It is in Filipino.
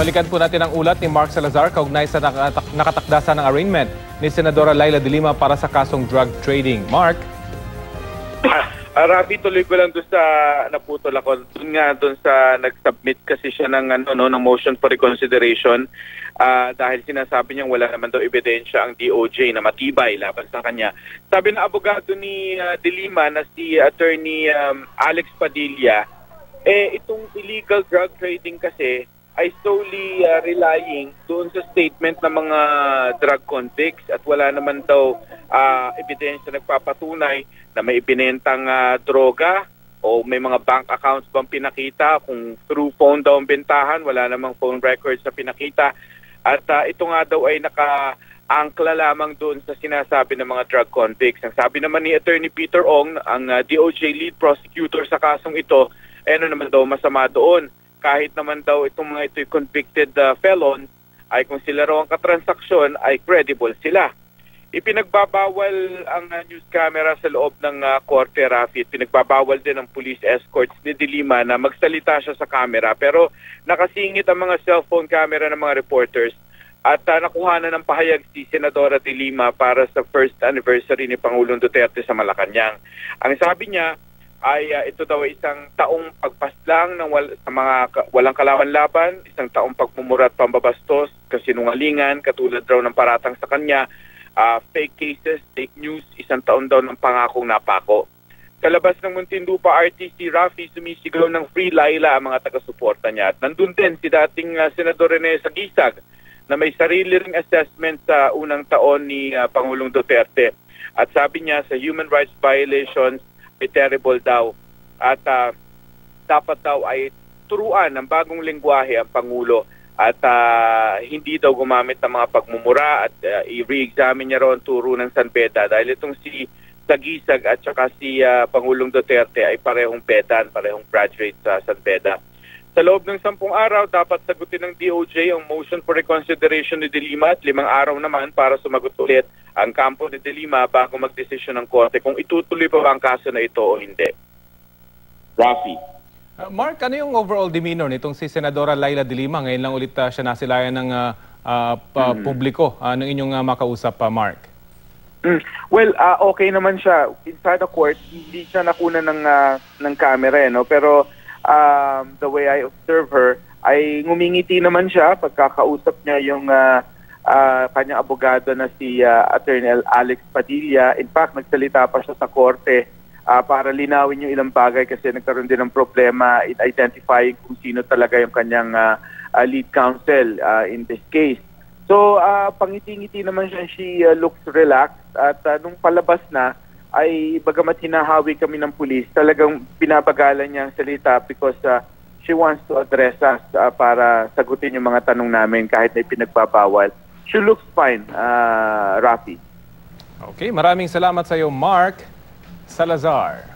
Balikan po natin ang ulat ni Mark Salazar kaugnay sa nakatakdasan ng arraignment ni Senadora Leila de Lima para sa kasong drug trading. Mark? Rafi, tuloy ko lang doon sa naputol ako. Doon sa nag-submit kasi siya ng, ng motion for reconsideration dahil sinasabi niyang wala naman daw ebidensya ang DOJ na matibay laban sa kanya. Sabi ng abogado ni de Lima na si Attorney Alex Padilla, itong illegal drug trading kasi ay solely relying doon sa statement ng mga drug convicts at wala naman daw ebidensya nagpapatunay na may ibinentang droga o may mga bank accounts bang pinakita, kung through phone daw ang bentahan, wala namang phone records na pinakita. At ito nga daw ay naka-angkla lamang doon sa sinasabi ng mga drug convicts. Ang sabi naman ni Attorney Peter Ong, ang DOJ lead prosecutor sa kasong ito, ano naman daw masama doon. Kahit naman daw itong mga ito'y convicted felons, ay kung sila raw ang katransaksyon, ay credible sila. Ipinagbabawal ang news camera sa loob ng korte, Rafi. Pinagbabawal din ang police escorts ni de Lima na magsalita siya sa camera. Pero nakasingit ang mga cellphone camera ng mga reporters at nakuha na ng pahayag si Senadora de Lima para sa first anniversary ni Pangulong Duterte sa Malacanang. Ang sabi niya ay ito daw ay isang taong pagpaslang ng sa mga walang kalaban-laban, isang taong pagmumura at pambabastos, kasinungalingan, katulad daw ng paratang sa kanya, fake cases, fake news, isang taon daw ng pangakong napako. Sa labas ng Muntinlupa RTC, Rafi, sumisigaw ng Free Laila ang mga taga-suporta niya. At nandun din si dating Senador Rene Sagisag na may sarili ring assessment sa unang taon ni Pangulong Duterte. At sabi niya sa human rights violations, terrible daw at dapat daw ay turuan ng bagong lengguwahe ang Pangulo at hindi daw gumamit ng mga pagmumura at i-re-examine niya raw ang turo ng San Beda dahil itong si Sagisag at saka si Pangulong Duterte ay parehong pedan, parehong graduate sa San Beda. Sa loob ng 10 araw, dapat sagutin ng DOJ ang motion for reconsideration ni de Lima at 5 araw naman para sumagot ulit ang kampo ni de Lima bago magdesisyon ng korte kung itutuloy pa ba ang kaso na ito o hindi. Rafi. Mark, ano yung overall demeanor nitong si Senadora Leila de Lima? Ngayon lang ulit siya nasilayan ng publiko ng inyong makausap, Mark. Well, okay naman siya. Inside the court, hindi siya nakuna ng camera, no? Pero the way I observe her, ay ngumingiti naman siya pagkakausap niya yung kanyang abogado na si Attorney Alex Padilla. In fact, nagsalita pa siya sa korte para linawin yung ilang bagay kasi nagkaroon din ng problema in identifying kung sino talaga yung kanyang lead counsel in this case. So, pangiti-ngiti naman siya, she looks relaxed at nung palabas na, ay bagamat hinahawi kami ng pulis, talagang pinapagalan niya ang salita because she wants to address us para sagutin yung mga tanong namin kahit na ipinagbabawal. She looks fine, Rafi. Okay, maraming salamat sa iyo, Mark Salazar.